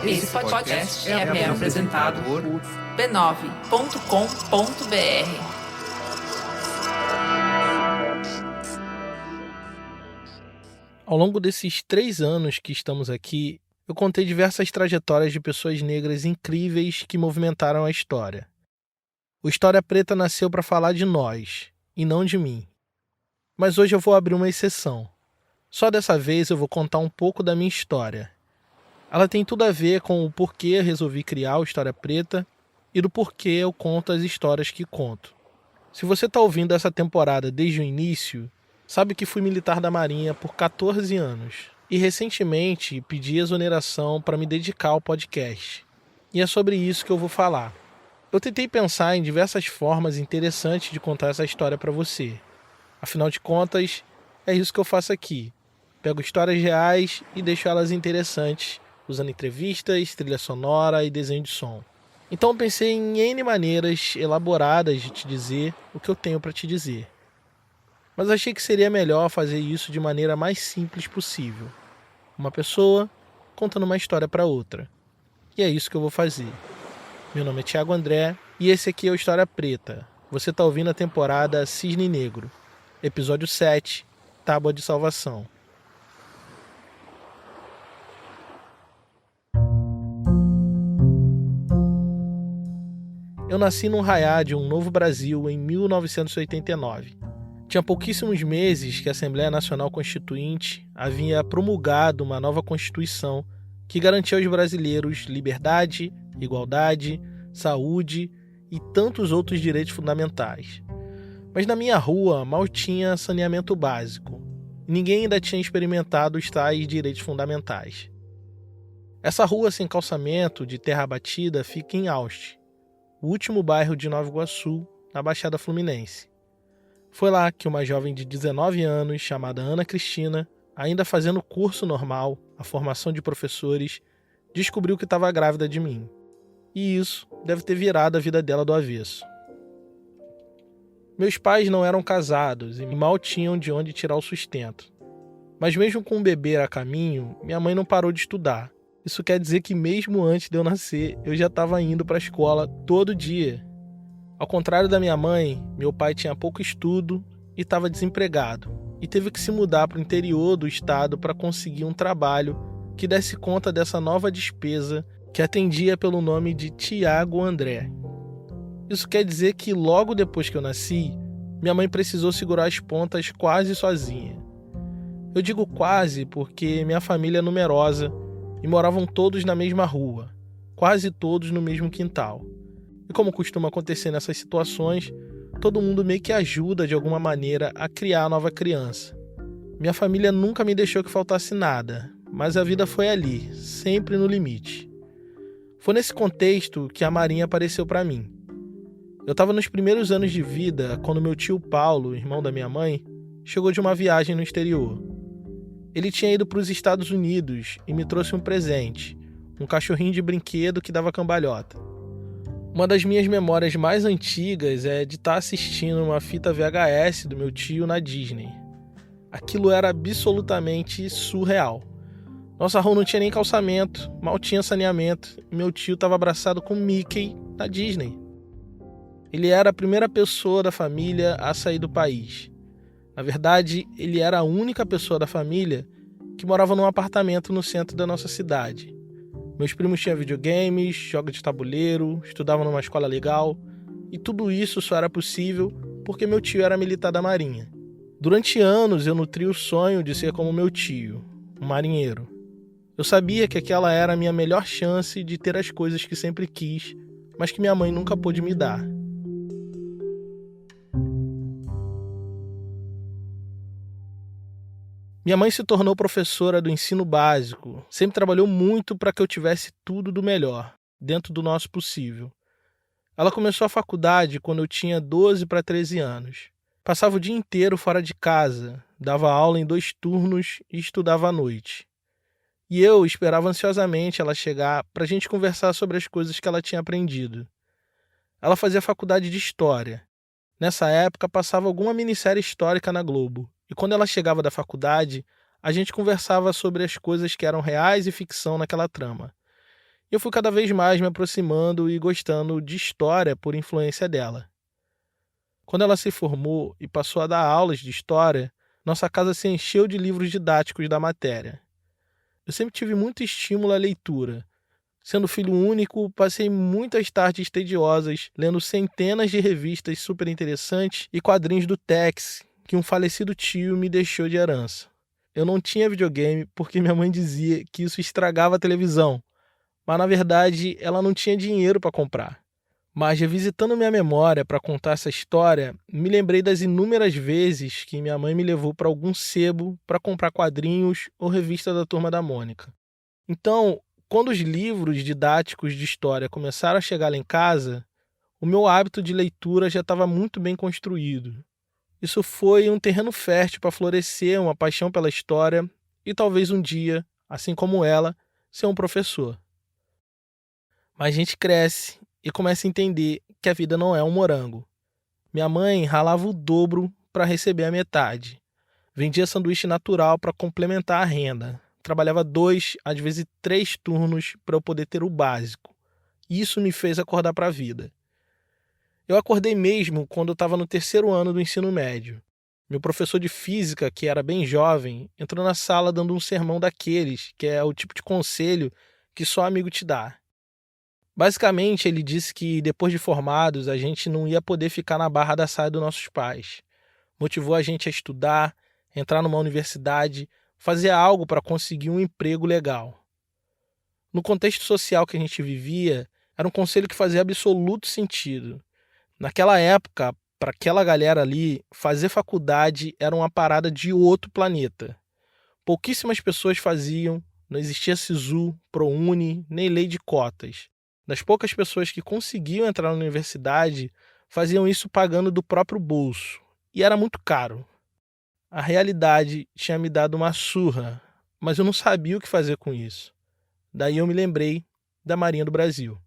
Esse podcast é apresentado por b9.com.br. Ao longo desses 3 anos que estamos aqui, eu contei diversas trajetórias de pessoas negras incríveis que movimentaram a história. O História Preta nasceu para falar de nós, e não de mim. Mas hoje eu vou abrir uma exceção. Só dessa vez eu vou contar um pouco da minha história. Ela tem tudo a ver com o porquê eu resolvi criar o História Preta e do porquê eu conto as histórias que conto. Se você está ouvindo essa temporada desde o início, sabe que fui militar da Marinha por 14 anos e recentemente pedi exoneração para me dedicar ao podcast. E é sobre isso que eu vou falar. Eu tentei pensar em diversas formas interessantes de contar essa história para você. Afinal de contas, é isso que eu faço aqui. Pego histórias reais e deixo elas interessantes, usando entrevistas, trilha sonora e desenho de som. Então pensei em N maneiras elaboradas de te dizer o que eu tenho para te dizer. Mas achei que seria melhor fazer isso de maneira mais simples possível. Uma pessoa contando uma história para outra. E é isso que eu vou fazer. Meu nome é Thiago André e esse aqui é o História Preta. Você está ouvindo a temporada Cisne Negro, episódio 7, Tábua de Salvação. Eu nasci num raiá de um novo Brasil em 1989. Tinha pouquíssimos meses que a Assembleia Nacional Constituinte havia promulgado uma nova Constituição que garantia aos brasileiros liberdade, igualdade, saúde e tantos outros direitos fundamentais. Mas na minha rua mal tinha saneamento básico e ninguém ainda tinha experimentado os tais direitos fundamentais. Essa rua sem calçamento, de terra batida, fica em Haste, o último bairro de Nova Iguaçu, na Baixada Fluminense. Foi lá que uma jovem de 19 anos, chamada Ana Cristina, ainda fazendo curso normal, a formação de professores, descobriu que estava grávida de mim. E isso deve ter virado a vida dela do avesso. Meus pais não eram casados e mal tinham de onde tirar o sustento. Mas mesmo com um bebê a caminho, minha mãe não parou de estudar. Isso quer dizer que mesmo antes de eu nascer, eu já estava indo para a escola todo dia. Ao contrário da minha mãe, meu pai tinha pouco estudo e estava desempregado. E teve que se mudar para o interior do estado para conseguir um trabalho que desse conta dessa nova despesa que atendia pelo nome de Thiago André. Isso quer dizer que logo depois que eu nasci, minha mãe precisou segurar as pontas quase sozinha. Eu digo quase porque minha família é numerosa e moravam todos na mesma rua, quase todos no mesmo quintal. E como costuma acontecer nessas situações, todo mundo meio que ajuda de alguma maneira a criar a nova criança. Minha família nunca me deixou que faltasse nada, mas a vida foi ali, sempre no limite. Foi nesse contexto que a Marinha apareceu para mim. Eu estava nos primeiros anos de vida quando meu tio Paulo, irmão da minha mãe, chegou de uma viagem no exterior. Ele tinha ido para os Estados Unidos e me trouxe um presente, um cachorrinho de brinquedo que dava cambalhota. Uma das minhas memórias mais antigas é de estar assistindo uma fita VHS do meu tio na Disney. Aquilo era absolutamente surreal. Nossa rua não tinha nem calçamento, mal tinha saneamento e meu tio estava abraçado com Mickey na Disney. Ele era a primeira pessoa da família a sair do país. Na verdade, ele era a única pessoa da família que morava num apartamento no centro da nossa cidade. Meus primos tinham videogames, jogos de tabuleiro, estudavam numa escola legal, e tudo isso só era possível porque meu tio era militar da Marinha. Durante anos eu nutri o sonho de ser como meu tio, um marinheiro. Eu sabia que aquela era a minha melhor chance de ter as coisas que sempre quis, mas que minha mãe nunca pôde me dar. Minha mãe se tornou professora do ensino básico, sempre trabalhou muito para que eu tivesse tudo do melhor, dentro do nosso possível. Ela começou a faculdade quando eu tinha 12 para 13 anos. Passava o dia inteiro fora de casa, dava aula em 2 turnos e estudava à noite. E eu esperava ansiosamente ela chegar para a gente conversar sobre as coisas que ela tinha aprendido. Ela fazia faculdade de História. Nessa época passava alguma minissérie histórica na Globo. E quando ela chegava da faculdade, a gente conversava sobre as coisas que eram reais e ficção naquela trama. Eu fui cada vez mais me aproximando e gostando de história por influência dela. Quando ela se formou e passou a dar aulas de história, nossa casa se encheu de livros didáticos da matéria. Eu sempre tive muito estímulo à leitura. Sendo filho único, passei muitas tardes tediosas lendo centenas de revistas super interessantes e quadrinhos do Tex, que um falecido tio me deixou de herança. Eu não tinha videogame porque minha mãe dizia que isso estragava a televisão, mas na verdade ela não tinha dinheiro para comprar. Mas revisitando minha memória para contar essa história, me lembrei das inúmeras vezes que minha mãe me levou para algum sebo para comprar quadrinhos ou revista da Turma da Mônica. Então, quando os livros didáticos de história começaram a chegar lá em casa, o meu hábito de leitura já estava muito bem construído. Isso foi um terreno fértil para florescer uma paixão pela história e talvez um dia, assim como ela, ser um professor. Mas a gente cresce e começa a entender que a vida não é um morango. Minha mãe ralava o dobro para receber a metade. Vendia sanduíche natural para complementar a renda. Trabalhava 2, às vezes 3 turnos para eu poder ter o básico. Isso me fez acordar para a vida. Eu acordei mesmo quando eu estava no 3º ano do ensino médio. Meu professor de física, que era bem jovem, entrou na sala dando um sermão daqueles, que é o tipo de conselho que só amigo te dá. Basicamente, ele disse que depois de formados a gente não ia poder ficar na barra da saia dos nossos pais. Motivou a gente a estudar, entrar numa universidade, fazer algo para conseguir um emprego legal. No contexto social que a gente vivia, era um conselho que fazia absoluto sentido. Naquela época, para aquela galera ali, fazer faculdade era uma parada de outro planeta. Pouquíssimas pessoas faziam, não existia SISU, ProUni, nem lei de cotas. Das poucas pessoas que conseguiam entrar na universidade, faziam isso pagando do próprio bolso. E era muito caro. A realidade tinha me dado uma surra, mas eu não sabia o que fazer com isso. Daí eu me lembrei da Marinha do Brasil.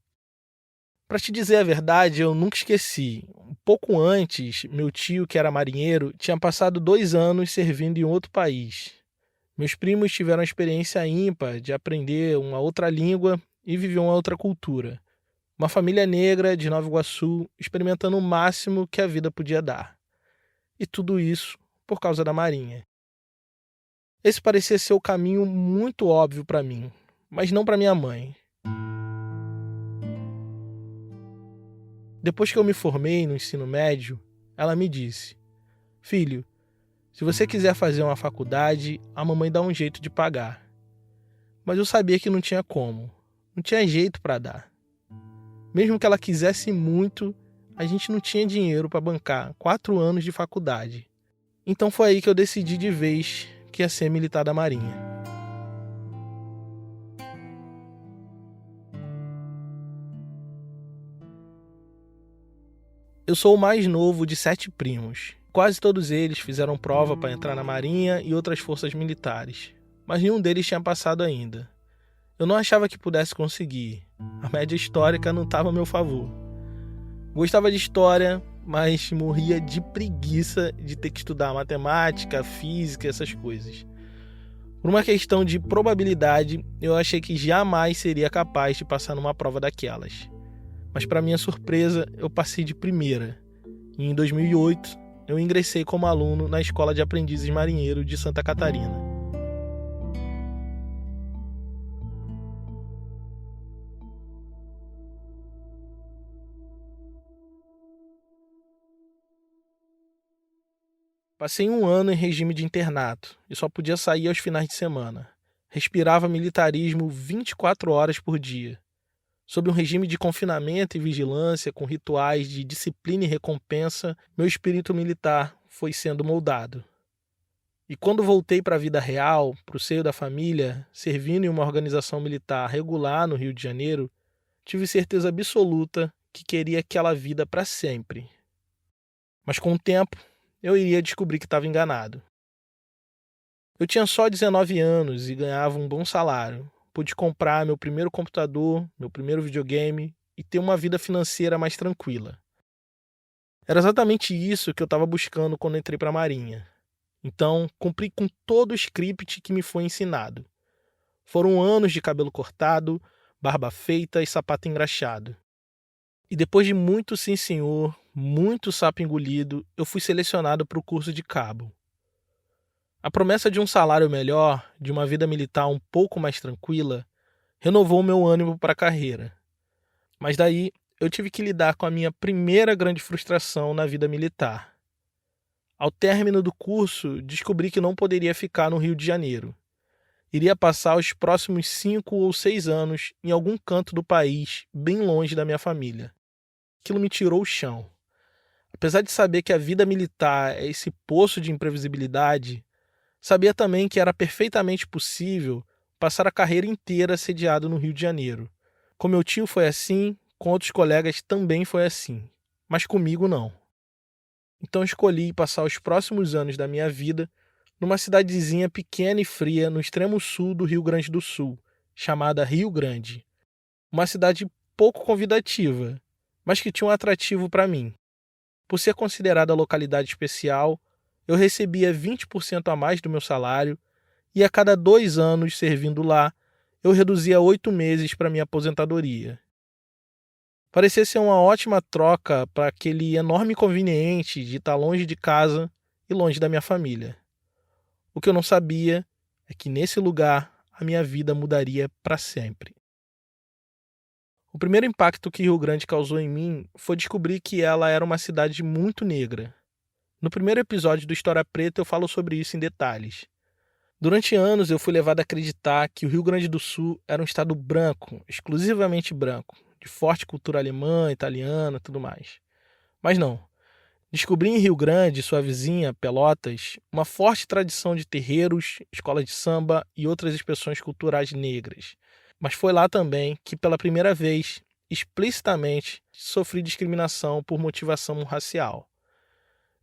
Para te dizer a verdade, eu nunca esqueci. Um pouco antes, meu tio, que era marinheiro, tinha passado 2 anos servindo em outro país. Meus primos tiveram a experiência ímpar de aprender uma outra língua e viver uma outra cultura. Uma família negra de Nova Iguaçu experimentando o máximo que a vida podia dar. E tudo isso por causa da Marinha. Esse parecia ser o caminho muito óbvio para mim, mas não para minha mãe. Depois que eu me formei no ensino médio, ela me disse: "Filho, se você quiser fazer uma faculdade, a mamãe dá um jeito de pagar." Mas eu sabia que não tinha como. Não tinha jeito para dar. Mesmo que ela quisesse muito, a gente não tinha dinheiro para bancar 4 anos de faculdade. Então foi aí que eu decidi de vez que ia ser militar da Marinha. Eu sou o mais novo de 7 primos. Quase todos eles fizeram prova para entrar na Marinha e outras forças militares, mas nenhum deles tinha passado ainda. Eu não achava que pudesse conseguir. A média histórica não estava a meu favor. Gostava de história, mas morria de preguiça de ter que estudar matemática, física, essas coisas. Por uma questão de probabilidade, eu achei que jamais seria capaz de passar numa prova daquelas. Mas para minha surpresa, eu passei de primeira. E em 2008, eu ingressei como aluno na Escola de Aprendizes Marinheiro de Santa Catarina. Passei 1 ano em regime de internato e só podia sair aos finais de semana. Respirava militarismo 24 horas por dia. Sob um regime de confinamento e vigilância, com rituais de disciplina e recompensa, meu espírito militar foi sendo moldado. E quando voltei para a vida real, para o seio da família, servindo em uma organização militar regular no Rio de Janeiro, tive certeza absoluta que queria aquela vida para sempre. Mas com o tempo, eu iria descobrir que estava enganado. Eu tinha só 19 anos e ganhava um bom salário. Pude comprar meu primeiro computador, meu primeiro videogame e ter uma vida financeira mais tranquila. Era exatamente isso que eu estava buscando quando entrei para a Marinha. Então, cumpri com todo o script que me foi ensinado. Foram anos de cabelo cortado, barba feita e sapato engraxado. E depois de muito sim senhor, muito sapo engolido, eu fui selecionado para o curso de cabo. A promessa de um salário melhor, de uma vida militar um pouco mais tranquila, renovou meu ânimo para a carreira. Mas daí eu tive que lidar com a minha primeira grande frustração na vida militar. Ao término do curso, descobri que não poderia ficar no Rio de Janeiro. Iria passar os próximos 5 ou 6 anos em algum canto do país, bem longe da minha família. Aquilo me tirou o chão. Apesar de saber que a vida militar é esse poço de imprevisibilidade, sabia também que era perfeitamente possível passar a carreira inteira sediado no Rio de Janeiro. Com meu tio foi assim, com outros colegas também foi assim, mas comigo não. Então escolhi passar os próximos anos da minha vida numa cidadezinha pequena e fria no extremo sul do Rio Grande do Sul, chamada Rio Grande. Uma cidade pouco convidativa, mas que tinha um atrativo para mim. Por ser considerada localidade especial, eu recebia 20% a mais do meu salário e a cada 2 anos servindo lá, eu reduzia 8 meses para minha aposentadoria. Parecia ser uma ótima troca para aquele enorme inconveniente de estar longe de casa e longe da minha família. O que eu não sabia é que nesse lugar a minha vida mudaria para sempre. O primeiro impacto que Rio Grande causou em mim foi descobrir que ela era uma cidade muito negra. No primeiro episódio do História Preta eu falo sobre isso em detalhes. Durante anos eu fui levado a acreditar que o Rio Grande do Sul era um estado branco, exclusivamente branco, de forte cultura alemã, italiana e tudo mais. Mas não. Descobri em Rio Grande, sua vizinha, Pelotas, uma forte tradição de terreiros, escolas de samba e outras expressões culturais negras. Mas foi lá também que, pela primeira vez, explicitamente, sofri discriminação por motivação racial.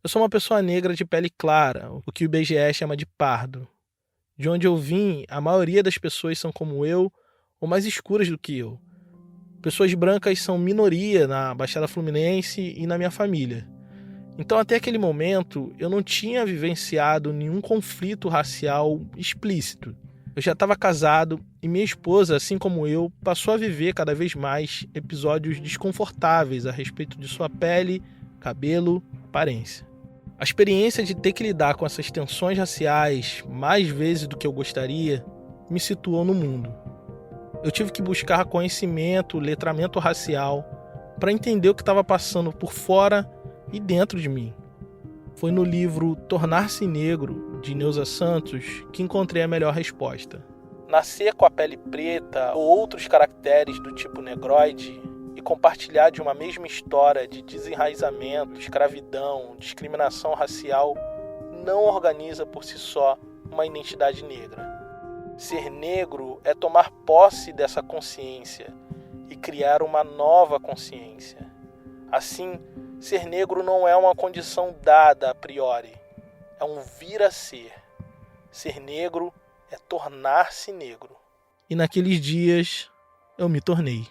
Eu sou uma pessoa negra de pele clara, o que o IBGE chama de pardo. De onde eu vim, a maioria das pessoas são como eu ou mais escuras do que eu. Pessoas brancas são minoria na Baixada Fluminense e na minha família. Então, até aquele momento, eu não tinha vivenciado nenhum conflito racial explícito. Eu já estava casado e minha esposa, assim como eu, passou a viver cada vez mais episódios desconfortáveis a respeito de sua pele, cabelo, aparência. A experiência de ter que lidar com essas tensões raciais mais vezes do que eu gostaria me situou no mundo. Eu tive que buscar conhecimento, letramento racial, para entender o que estava passando por fora e dentro de mim. Foi no livro Tornar-se Negro, de Neuza Santos, que encontrei a melhor resposta. Nascer com a pele preta ou outros caracteres do tipo negroide e compartilhar de uma mesma história de desenraizamento, escravidão, discriminação racial não organiza por si só uma identidade negra. Ser negro é tomar posse dessa consciência e criar uma nova consciência. Assim, ser negro não é uma condição dada a priori, é um vir a ser. Ser negro é tornar-se negro. E naqueles dias, eu me tornei.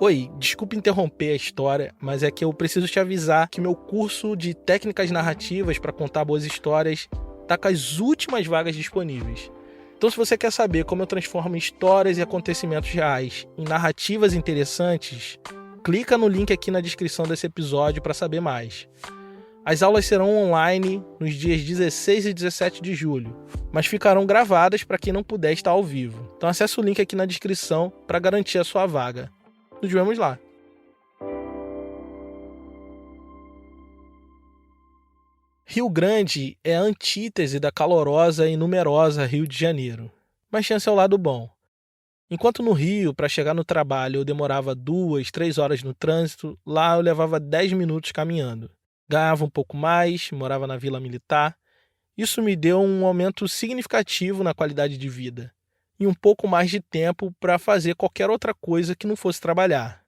Oi, desculpa interromper a história, mas é que eu preciso te avisar que meu curso de técnicas narrativas para contar boas histórias está com as últimas vagas disponíveis. Então, se você quer saber como eu transformo histórias e acontecimentos reais em narrativas interessantes, clica no link aqui na descrição desse episódio para saber mais. As aulas serão online nos dias 16 e 17 de julho, mas ficarão gravadas para quem não puder estar ao vivo. Então acesse o link aqui na descrição para garantir a sua vaga. Nos vemos lá. Rio Grande é a antítese da calorosa e numerosa Rio de Janeiro, mas tinha seu lado bom. Enquanto no Rio, para chegar no trabalho, eu demorava 2, 3 horas no trânsito, lá eu levava 10 minutos caminhando. Ganhava um pouco mais, morava na Vila Militar. Isso me deu um aumento significativo na qualidade de vida e um pouco mais de tempo para fazer qualquer outra coisa que não fosse trabalhar.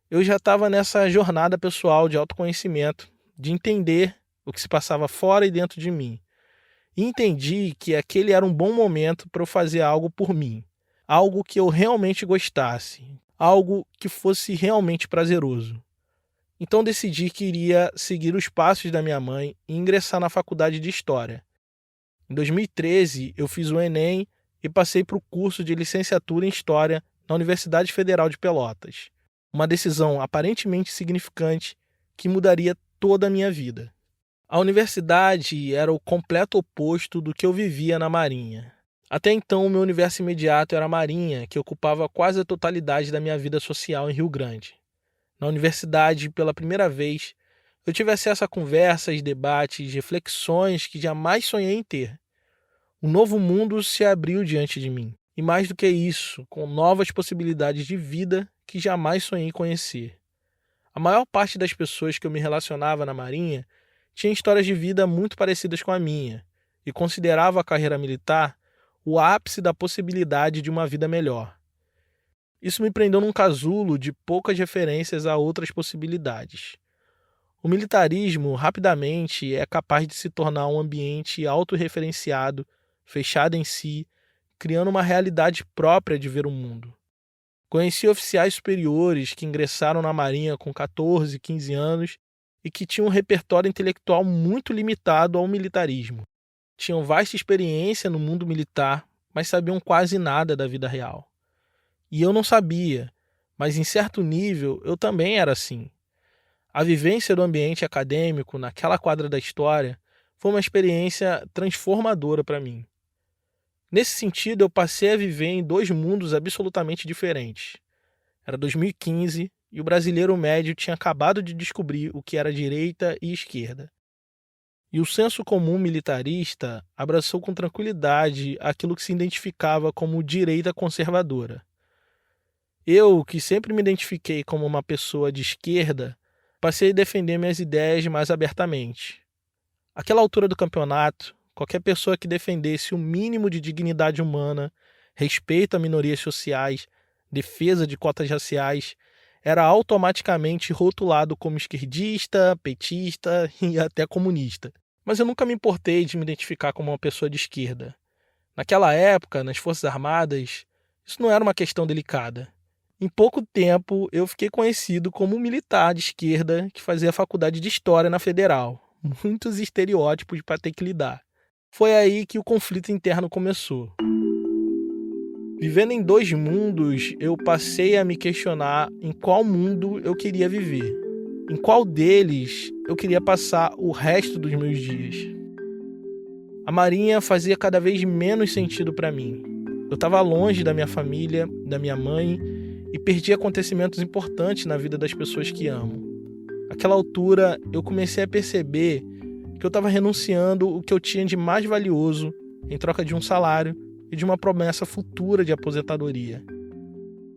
Eu já estava nessa jornada pessoal de autoconhecimento, de entender o que se passava fora e dentro de mim. E entendi que aquele era um bom momento para eu fazer algo por mim, algo que eu realmente gostasse, algo que fosse realmente prazeroso. Então decidi que iria seguir os passos da minha mãe e ingressar na faculdade de História. Em 2013, eu fiz o Enem e passei para o curso de licenciatura em História na Universidade Federal de Pelotas. Uma decisão aparentemente significante que mudaria toda a minha vida. A universidade era o completo oposto do que eu vivia na Marinha. Até então, o meu universo imediato era a Marinha, que ocupava quase a totalidade da minha vida social em Rio Grande. Na universidade, pela primeira vez, eu tive acesso a conversas, debates, reflexões que jamais sonhei em ter. Um novo mundo se abriu diante de mim. E mais do que isso, com novas possibilidades de vida que jamais sonhei conhecer. A maior parte das pessoas que eu me relacionava na Marinha tinha histórias de vida muito parecidas com a minha e considerava a carreira militar o ápice da possibilidade de uma vida melhor. Isso me prendeu num casulo de poucas referências a outras possibilidades. O militarismo, rapidamente, é capaz de se tornar um ambiente autorreferenciado, fechado em si, criando uma realidade própria de ver o mundo. Conheci oficiais superiores que ingressaram na Marinha com 14, 15 anos e que tinham um repertório intelectual muito limitado ao militarismo. Tinham vasta experiência no mundo militar, mas sabiam quase nada da vida real. E eu não sabia, mas em certo nível eu também era assim. A vivência do ambiente acadêmico naquela quadra da história foi uma experiência transformadora para mim. Nesse sentido, eu passei a viver em dois mundos absolutamente diferentes. Era 2015 e o brasileiro médio tinha acabado de descobrir o que era direita e esquerda. E o senso comum militarista abraçou com tranquilidade aquilo que se identificava como direita conservadora. Eu, que sempre me identifiquei como uma pessoa de esquerda, passei a defender minhas ideias mais abertamente. Àquela altura do campeonato, qualquer pessoa que defendesse o mínimo de dignidade humana, respeito a minorias sociais, defesa de cotas raciais, era automaticamente rotulado como esquerdista, petista e até comunista. Mas eu nunca me importei de me identificar como uma pessoa de esquerda. Naquela época, nas Forças Armadas, isso não era uma questão delicada. Em pouco tempo, eu fiquei conhecido como um militar de esquerda que fazia faculdade de História na Federal. Muitos estereótipos para ter que lidar. Foi aí que o conflito interno começou. Vivendo em dois mundos, eu passei a me questionar em qual mundo eu queria viver. Em qual deles eu queria passar o resto dos meus dias. A Marinha fazia cada vez menos sentido para mim. Eu estava longe da minha família, da minha mãe, e perdi acontecimentos importantes na vida das pessoas que amo. Naquela altura, eu comecei a perceber que eu estava renunciando o que eu tinha de mais valioso em troca de um salário e de uma promessa futura de aposentadoria.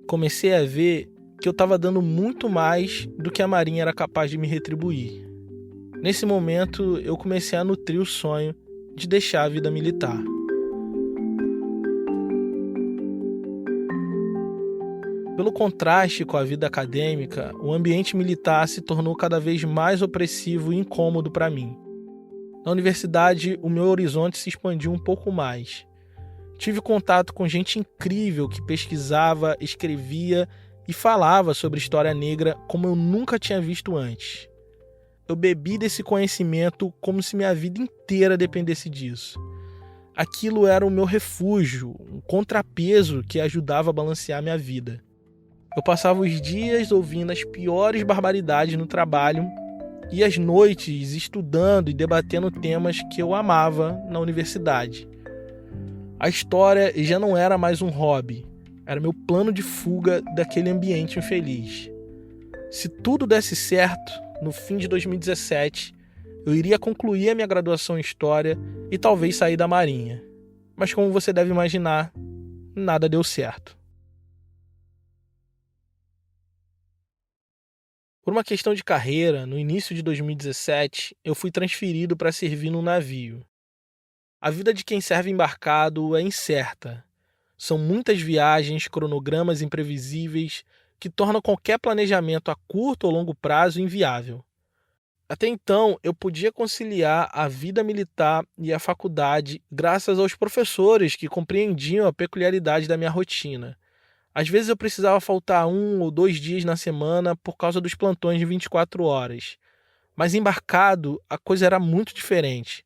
Comecei a ver que eu estava dando muito mais do que a Marinha era capaz de me retribuir. Nesse momento, eu comecei a nutrir o sonho de deixar a vida militar. Pelo contraste com a vida acadêmica, o ambiente militar se tornou cada vez mais opressivo e incômodo para mim. Na universidade, o meu horizonte se expandiu um pouco mais. Tive contato com gente incrível que pesquisava, escrevia e falava sobre história negra como eu nunca tinha visto antes. Eu bebi desse conhecimento como se minha vida inteira dependesse disso. Aquilo era o meu refúgio, um contrapeso que ajudava a balancear minha vida. Eu passava os dias ouvindo as piores barbaridades no trabalho e as noites estudando e debatendo temas que eu amava na universidade. A história já não era mais um hobby, era meu plano de fuga daquele ambiente infeliz. Se tudo desse certo, no fim de 2017, eu iria concluir a minha graduação em História e talvez sair da Marinha. Mas como você deve imaginar, nada deu certo. Por uma questão de carreira, no início de 2017, eu fui transferido para servir num navio. A vida de quem serve embarcado é incerta. São muitas viagens, cronogramas imprevisíveis, que tornam qualquer planejamento a curto ou longo prazo inviável. Até então, eu podia conciliar a vida militar e a faculdade graças aos professores que compreendiam a peculiaridade da minha rotina. Às vezes eu precisava faltar 1 ou 2 dias na semana por causa dos plantões de 24 horas. Mas embarcado, a coisa era muito diferente.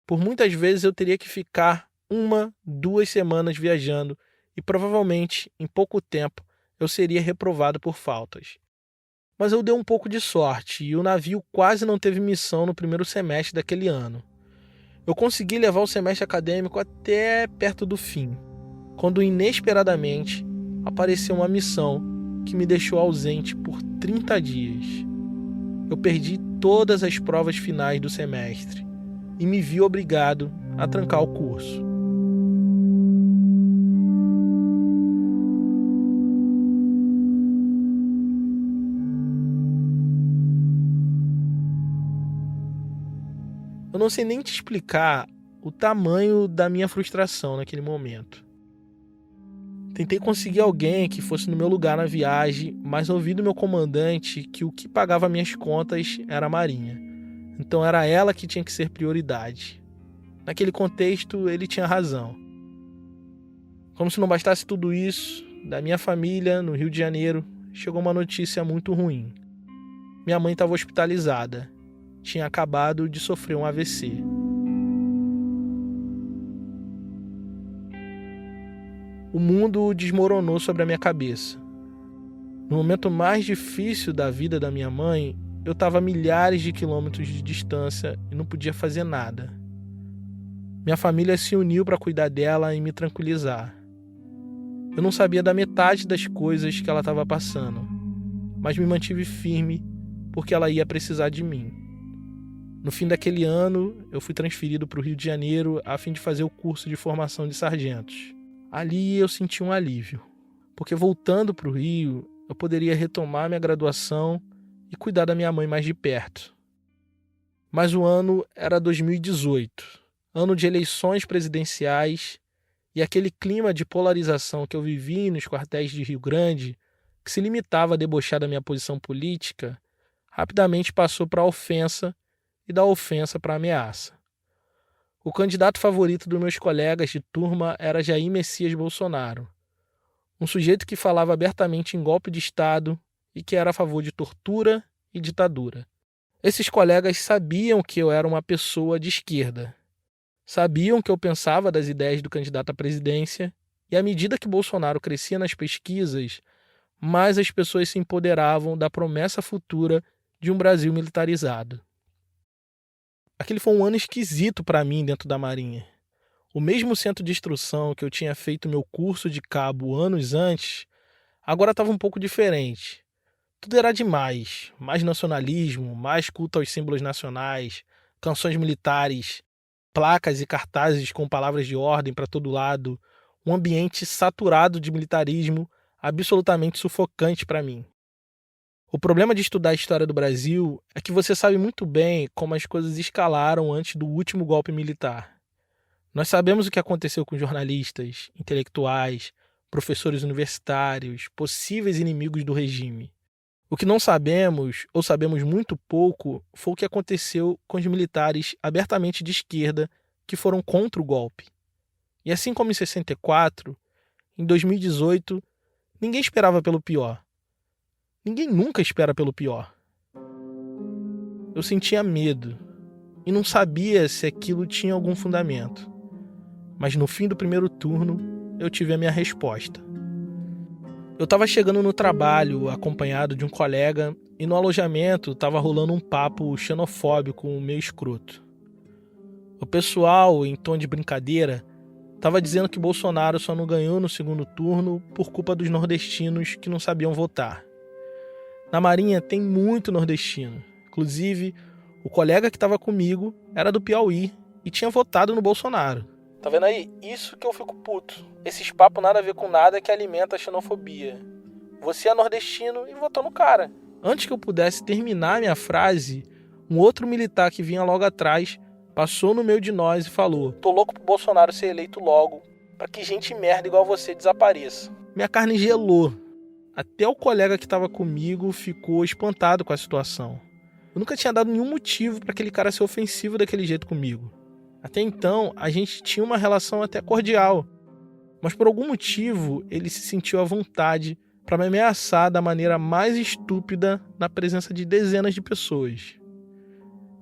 Por muitas vezes eu teria que ficar 1, 2 semanas viajando e provavelmente, em pouco tempo, eu seria reprovado por faltas. Mas eu dei um pouco de sorte e o navio quase não teve missão no primeiro semestre daquele ano. Eu consegui levar o semestre acadêmico até perto do fim, quando inesperadamente apareceu uma missão que me deixou ausente por 30 dias. Eu perdi todas as provas finais do semestre e me vi obrigado a trancar o curso. Eu não sei nem te explicar o tamanho da minha frustração naquele momento. Tentei conseguir alguém que fosse no meu lugar na viagem, mas ouvi do meu comandante que o que pagava minhas contas era a Marinha. Então era ela que tinha que ser prioridade. Naquele contexto, ele tinha razão. Como se não bastasse tudo isso, da minha família, no Rio de Janeiro, chegou uma notícia muito ruim. Minha mãe estava hospitalizada. Tinha acabado de sofrer um AVC. O mundo desmoronou sobre a minha cabeça. No momento mais difícil da vida da minha mãe, eu estava a milhares de quilômetros de distância e não podia fazer nada. Minha família se uniu para cuidar dela e me tranquilizar. Eu não sabia da metade das coisas que ela estava passando, mas me mantive firme porque ela ia precisar de mim. No fim daquele ano, eu fui transferido para o Rio de Janeiro a fim de fazer o curso de formação de sargentos. Ali eu senti um alívio, porque voltando para o Rio, eu poderia retomar minha graduação e cuidar da minha mãe mais de perto. Mas o ano era 2018, ano de eleições presidenciais, e aquele clima de polarização que eu vivi nos quartéis de Rio Grande, que se limitava a debochar da minha posição política, rapidamente passou para a ofensa e da ofensa para a ameaça. O candidato favorito dos meus colegas de turma era Jair Messias Bolsonaro, um sujeito que falava abertamente em golpe de Estado e que era a favor de tortura e ditadura. Esses colegas sabiam que eu era uma pessoa de esquerda, sabiam que eu pensava das ideias do candidato à presidência e à medida que Bolsonaro crescia nas pesquisas, mais as pessoas se empoderavam da promessa futura de um Brasil militarizado. Aquele foi um ano esquisito para mim dentro da Marinha. O mesmo centro de instrução que eu tinha feito meu curso de cabo anos antes, agora estava um pouco diferente. Tudo era demais, mais nacionalismo, mais culto aos símbolos nacionais, canções militares, placas e cartazes com palavras de ordem para todo lado, um ambiente saturado de militarismo, absolutamente sufocante para mim. O problema de estudar a história do Brasil é que você sabe muito bem como as coisas escalaram antes do último golpe militar. Nós sabemos o que aconteceu com jornalistas, intelectuais, professores universitários, possíveis inimigos do regime. O que não sabemos, ou sabemos muito pouco, foi o que aconteceu com os militares abertamente de esquerda que foram contra o golpe. E assim como em 64, em 2018, ninguém esperava pelo pior. Ninguém nunca espera pelo pior. Eu sentia medo e não sabia se aquilo tinha algum fundamento. Mas no fim do primeiro turno, eu tive a minha resposta. Eu estava chegando no trabalho acompanhado de um colega e no alojamento estava rolando um papo xenofóbico meio escroto. O pessoal, em tom de brincadeira, estava dizendo que Bolsonaro só não ganhou no segundo turno por culpa dos nordestinos que não sabiam votar. Na Marinha tem muito nordestino. Inclusive, o colega que estava comigo era do Piauí e tinha votado no Bolsonaro. Tá vendo aí? Isso que eu fico puto. Esses papos nada a ver com nada que alimenta a xenofobia. Você é nordestino e votou no cara. Antes que eu pudesse terminar minha frase, um outro militar que vinha logo atrás passou no meio de nós e falou: "Tô louco pro Bolsonaro ser eleito logo, pra que gente merda igual você desapareça." Minha carne gelou. Até o colega que estava comigo ficou espantado com a situação. Eu nunca tinha dado nenhum motivo para aquele cara ser ofensivo daquele jeito comigo. Até então, a gente tinha uma relação até cordial. Mas por algum motivo ele se sentiu à vontade para me ameaçar da maneira mais estúpida na presença de dezenas de pessoas.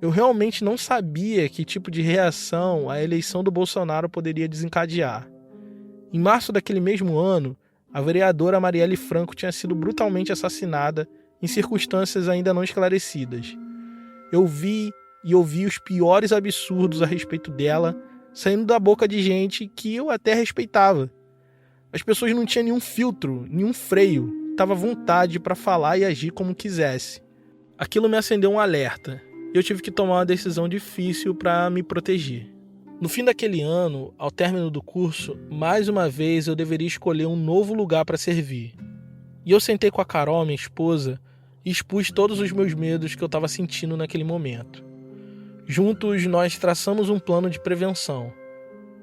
Eu realmente não sabia que tipo de reação a eleição do Bolsonaro poderia desencadear. Em março daquele mesmo ano, a vereadora Marielle Franco tinha sido brutalmente assassinada em circunstâncias ainda não esclarecidas. Eu vi e ouvi os piores absurdos a respeito dela saindo da boca de gente que eu até respeitava. As pessoas não tinham nenhum filtro, nenhum freio, tava à vontade para falar e agir como quisesse. Aquilo me acendeu um alerta e eu tive que tomar uma decisão difícil para me proteger. No fim daquele ano, ao término do curso, mais uma vez eu deveria escolher um novo lugar para servir. E eu sentei com a Carol, minha esposa, e expus todos os meus medos que eu estava sentindo naquele momento. Juntos, nós traçamos um plano de prevenção.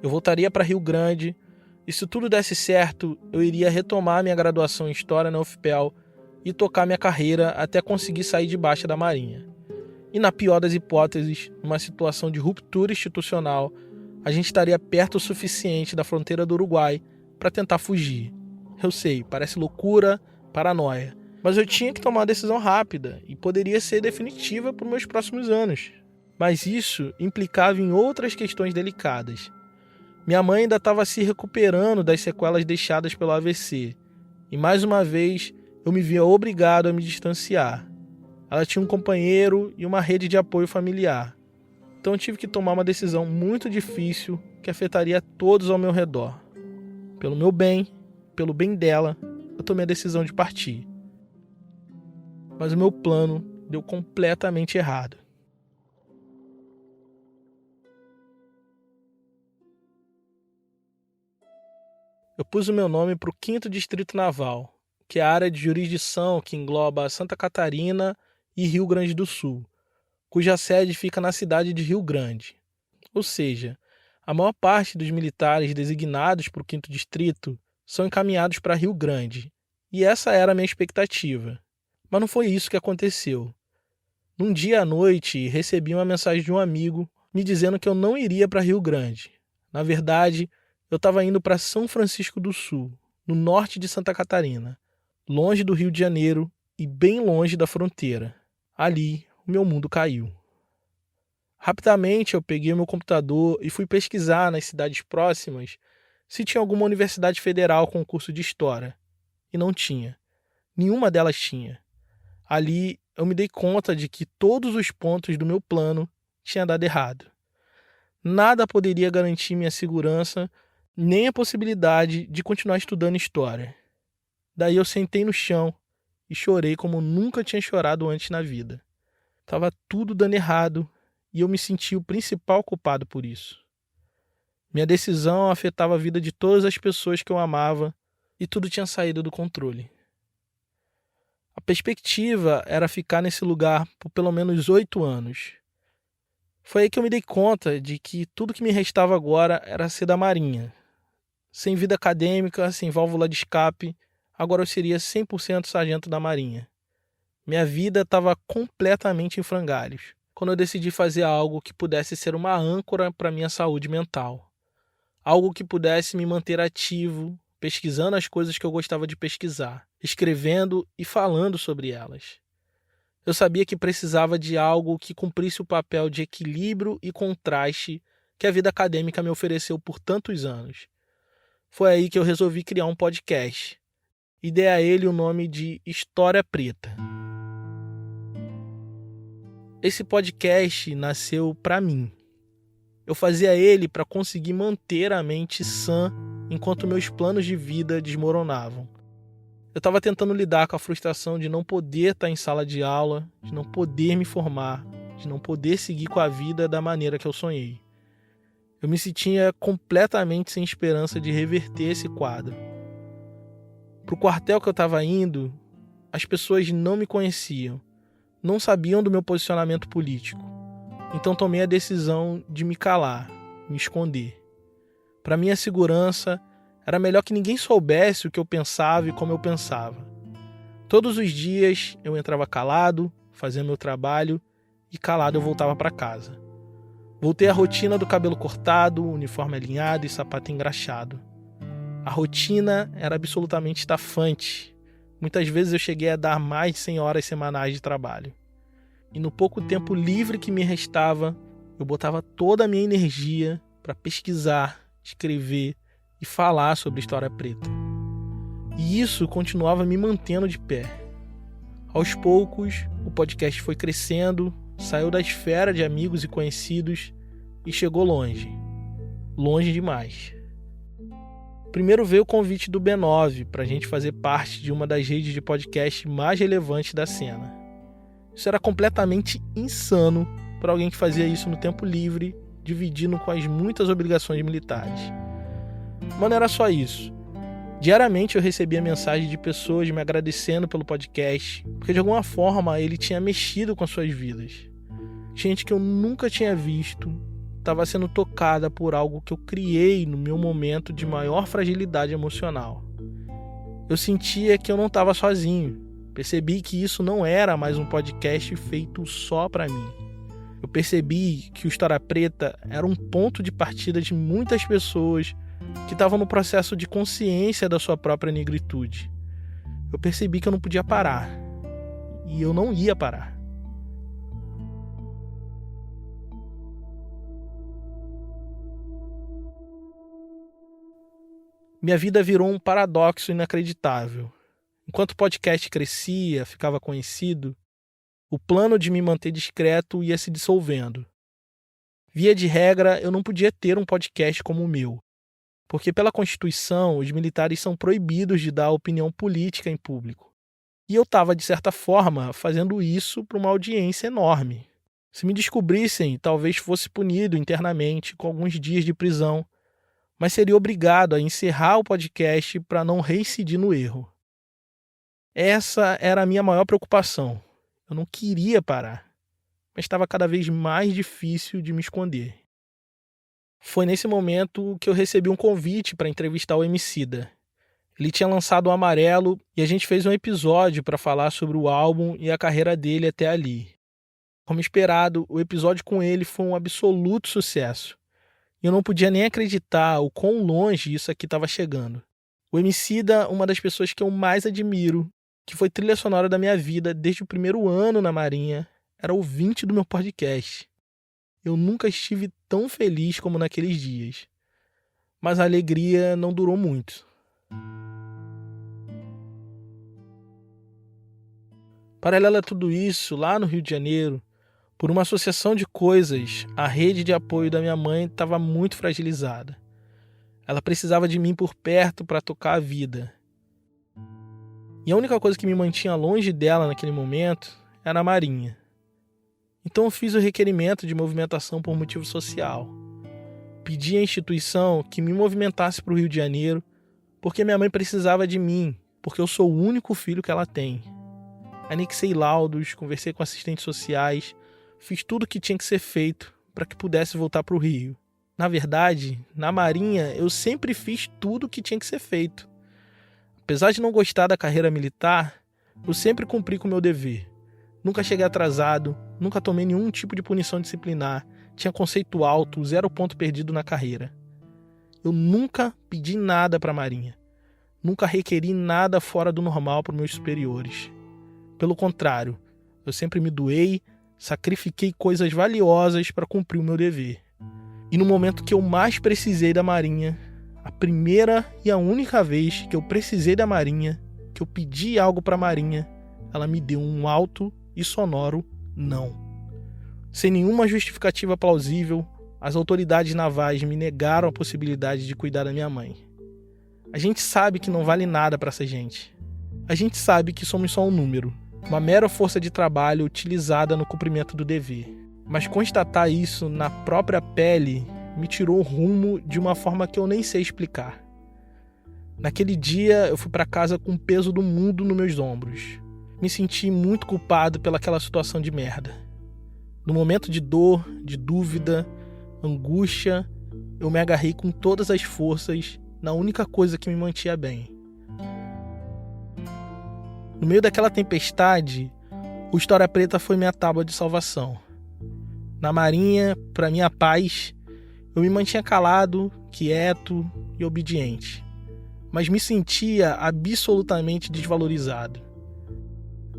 Eu voltaria para Rio Grande e, se tudo desse certo, eu iria retomar minha graduação em História na UFPEL e tocar minha carreira até conseguir sair de baixa da Marinha. E, na pior das hipóteses, numa situação de ruptura institucional, a gente estaria perto o suficiente da fronteira do Uruguai para tentar fugir. Eu sei, parece loucura, paranoia, mas eu tinha que tomar uma decisão rápida e poderia ser definitiva para os meus próximos anos. Mas isso implicava em outras questões delicadas. Minha mãe ainda estava se recuperando das sequelas deixadas pelo AVC, e mais uma vez eu me via obrigado a me distanciar. Ela tinha um companheiro e uma rede de apoio familiar. Então eu tive que tomar uma decisão muito difícil que afetaria todos ao meu redor. Pelo meu bem, pelo bem dela, eu tomei a decisão de partir. Mas o meu plano deu completamente errado. Eu pus o meu nome para o 5º Distrito Naval, que é a área de jurisdição que engloba Santa Catarina e Rio Grande do Sul, cuja sede fica na cidade de Rio Grande. Ou seja, a maior parte dos militares designados para o 5º Distrito são encaminhados para Rio Grande, e essa era a minha expectativa. Mas não foi isso que aconteceu. Num dia à noite, recebi uma mensagem de um amigo me dizendo que eu não iria para Rio Grande. Na verdade, eu estava indo para São Francisco do Sul, no norte de Santa Catarina, longe do Rio de Janeiro e bem longe da fronteira. Ali, o meu mundo caiu. Rapidamente, eu peguei o meu computador e fui pesquisar nas cidades próximas se tinha alguma universidade federal com curso de História. E não tinha. Nenhuma delas tinha. Ali, eu me dei conta de que todos os pontos do meu plano tinham dado errado. Nada poderia garantir minha segurança, nem a possibilidade de continuar estudando História. Daí eu sentei no chão e chorei como nunca tinha chorado antes na vida. Tava tudo dando errado e eu me senti o principal culpado por isso. Minha decisão afetava a vida de todas as pessoas que eu amava e tudo tinha saído do controle. A perspectiva era ficar nesse lugar por pelo menos 8 anos. Foi aí que eu me dei conta de que tudo que me restava agora era ser da Marinha. Sem vida acadêmica, sem válvula de escape, agora eu seria 100% sargento da Marinha. Minha vida estava completamente em frangalhos, quando eu decidi fazer algo que pudesse ser uma âncora para minha saúde mental. Algo que pudesse me manter ativo, pesquisando as coisas que eu gostava de pesquisar, escrevendo e falando sobre elas. Eu sabia que precisava de algo que cumprisse o papel de equilíbrio e contraste que a vida acadêmica me ofereceu por tantos anos. Foi aí que eu resolvi criar um podcast e dei a ele o nome de História Preta. Esse podcast nasceu para mim. Eu fazia ele para conseguir manter a mente sã enquanto meus planos de vida desmoronavam. Eu estava tentando lidar com a frustração de não poder estar em sala de aula, de não poder me formar, de não poder seguir com a vida da maneira que eu sonhei. Eu me sentia completamente sem esperança de reverter esse quadro. Para o quartel que eu estava indo, as pessoas não me conheciam, não sabiam do meu posicionamento político. Então tomei a decisão de me calar, me esconder. Para minha segurança, era melhor que ninguém soubesse o que eu pensava e como eu pensava. Todos os dias eu entrava calado, fazia meu trabalho e calado eu voltava para casa. Voltei à rotina do cabelo cortado, uniforme alinhado e sapato engraxado. A rotina era absolutamente estafante. Muitas vezes eu cheguei a dar mais de 100 horas semanais de trabalho. E no pouco tempo livre que me restava, eu botava toda a minha energia para pesquisar, escrever e falar sobre História Preta. E isso continuava me mantendo de pé. Aos poucos, o podcast foi crescendo, saiu da esfera de amigos e conhecidos e chegou longe. Longe demais. Primeiro veio o convite do B9 para a gente fazer parte de uma das redes de podcast mais relevantes da cena. Isso era completamente insano para alguém que fazia isso no tempo livre, dividindo com as muitas obrigações militares. Mas não era só isso. Diariamente eu recebia mensagens de pessoas me agradecendo pelo podcast, porque de alguma forma ele tinha mexido com as suas vidas. Gente que eu nunca tinha visto estava sendo tocada por algo que eu criei no meu momento de maior fragilidade emocional. Eu sentia que eu não estava sozinho. Percebi que isso não era mais um podcast feito só para mim. Eu percebi que o História Preta era um ponto de partida de muitas pessoas que estavam no processo de consciência da sua própria negritude. Eu percebi que eu não podia parar. E eu não ia parar. Minha vida virou um paradoxo inacreditável. Enquanto o podcast crescia, ficava conhecido, o plano de me manter discreto ia se dissolvendo. Via de regra, eu não podia ter um podcast como o meu, porque pela Constituição, os militares são proibidos de dar opinião política em público. E eu estava, de certa forma, fazendo isso para uma audiência enorme. Se me descobrissem, talvez fosse punido internamente com alguns dias de prisão, mas seria obrigado a encerrar o podcast para não reincidir no erro. Essa era a minha maior preocupação. Eu não queria parar, mas estava cada vez mais difícil de me esconder. Foi nesse momento que eu recebi um convite para entrevistar o Emicida. Ele tinha lançado o Amarelo e a gente fez um episódio para falar sobre o álbum e a carreira dele até ali. Como esperado, o episódio com ele foi um absoluto sucesso. E eu não podia nem acreditar o quão longe isso aqui estava chegando. O Emicida, uma das pessoas que eu mais admiro, que foi trilha sonora da minha vida desde o primeiro ano na Marinha, era ouvinte do meu podcast. Eu nunca estive tão feliz como naqueles dias. Mas a alegria não durou muito. Paralelo a tudo isso, lá no Rio de Janeiro, por uma associação de coisas, a rede de apoio da minha mãe estava muito fragilizada. Ela precisava de mim por perto para tocar a vida. E a única coisa que me mantinha longe dela naquele momento era a Marinha. Então eu fiz o requerimento de movimentação por motivo social. Pedi à instituição que me movimentasse para o Rio de Janeiro porque minha mãe precisava de mim, porque eu sou o único filho que ela tem. Anexei laudos, conversei com assistentes sociais, fiz tudo o que tinha que ser feito para que pudesse voltar para o Rio. Na verdade, na Marinha eu sempre fiz tudo o que tinha que ser feito. Apesar de não gostar da carreira militar, eu sempre cumpri com o meu dever. Nunca cheguei atrasado, nunca tomei nenhum tipo de punição disciplinar, tinha conceito alto, 0 ponto perdido na carreira. Eu nunca pedi nada para a Marinha. Nunca requeri nada fora do normal para os meus superiores. Pelo contrário, eu sempre me doei, sacrifiquei coisas valiosas para cumprir o meu dever. E no momento que eu mais precisei da Marinha, a primeira e a única vez que eu precisei da Marinha, que eu pedi algo para a Marinha, ela me deu um alto e sonoro não. Sem nenhuma justificativa plausível, as autoridades navais me negaram a possibilidade de cuidar da minha mãe. A gente sabe que não vale nada para essa gente. A gente sabe que somos só um número, uma mera força de trabalho utilizada no cumprimento do dever. Mas constatar isso na própria pele me tirou o rumo de uma forma que eu nem sei explicar. Naquele dia eu fui para casa com o peso do mundo nos meus ombros. Me senti muito culpado pelaquela situação de merda. No momento de dor, de dúvida, angústia, eu me agarrei com todas as forças na única coisa que me mantinha bem. No meio daquela tempestade, o História Preta foi minha tábua de salvação. Na Marinha, para minha paz, eu me mantinha calado, quieto e obediente. mas me sentia absolutamente desvalorizado.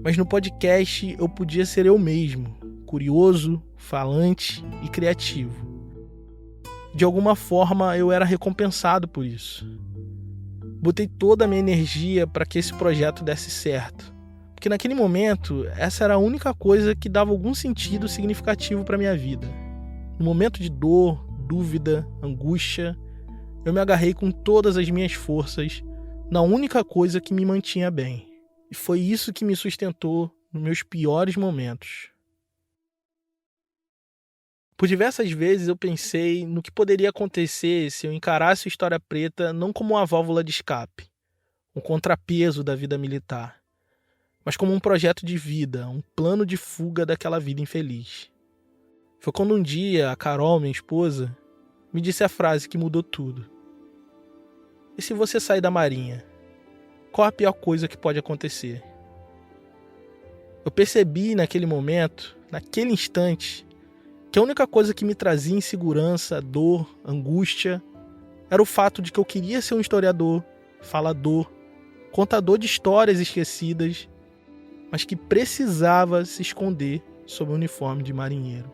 Mas no podcast eu podia ser eu mesmo, curioso, falante e criativo. De alguma forma eu era recompensado por isso. Botei toda a minha energia para que esse projeto desse certo, porque naquele momento essa era a única coisa que dava algum sentido significativo para minha vida. No momento de dor, dúvida, angústia, eu me agarrei com todas as minhas forças na única coisa que me mantinha bem. E foi isso que me sustentou nos meus piores momentos. Por diversas vezes eu pensei no que poderia acontecer se eu encarasse a História Preta não como uma válvula de escape, um contrapeso da vida militar, mas como um projeto de vida, um plano de fuga daquela vida infeliz. Foi quando um dia a Carol, minha esposa, me disse a frase que mudou tudo. E se você sair da Marinha? Qual a pior coisa que pode acontecer? Eu percebi naquele momento, naquele instante, que a única coisa que me trazia insegurança, dor, angústia, era o fato de que eu queria ser um historiador, falador, contador de histórias esquecidas, mas que precisava se esconder sob o uniforme de marinheiro.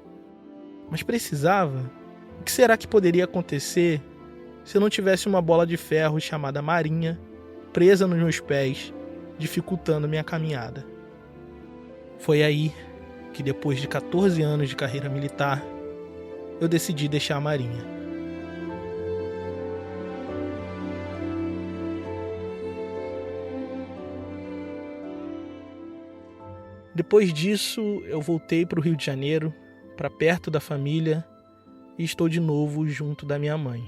Mas precisava? O que será que poderia acontecer se eu não tivesse uma bola de ferro chamada Marinha presa nos meus pés, dificultando minha caminhada? Foi aí que, depois de 14 anos de carreira militar, eu decidi deixar a Marinha. Depois disso, eu voltei para o Rio de Janeiro, para perto da família, e estou de novo junto da minha mãe.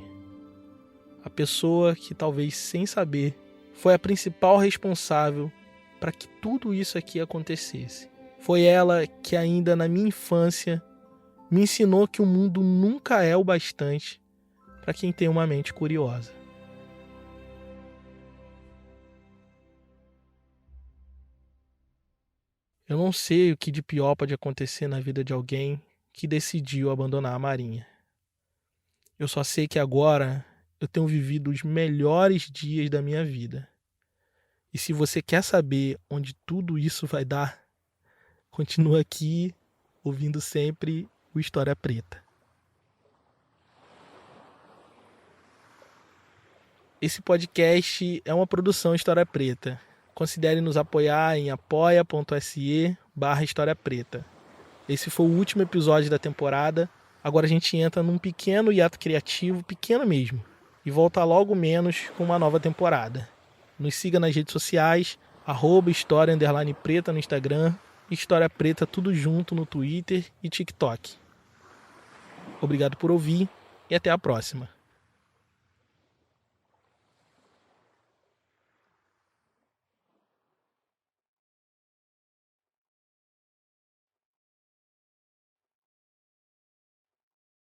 A pessoa que, talvez sem saber, foi a principal responsável para que tudo isso aqui acontecesse. Foi ela que, ainda na minha infância, me ensinou que o mundo nunca é o bastante para quem tem uma mente curiosa. Eu não sei o que de pior pode acontecer na vida de alguém que decidiu abandonar a Marinha. Eu só sei que agora eu tenho vivido os melhores dias da minha vida. E se você quer saber onde tudo isso vai dar, continua aqui ouvindo sempre o História Preta. Esse podcast é uma produção História Preta. Considere nos apoiar em apoia.se/História Preta. Esse foi o último episódio da temporada. Agora a gente entra num pequeno hiato criativo, pequeno mesmo, e volta logo menos com uma nova temporada. Nos siga nas redes sociais, @História_Preta no Instagram, História Preta tudo junto no Twitter e TikTok. Obrigado por ouvir e até a próxima.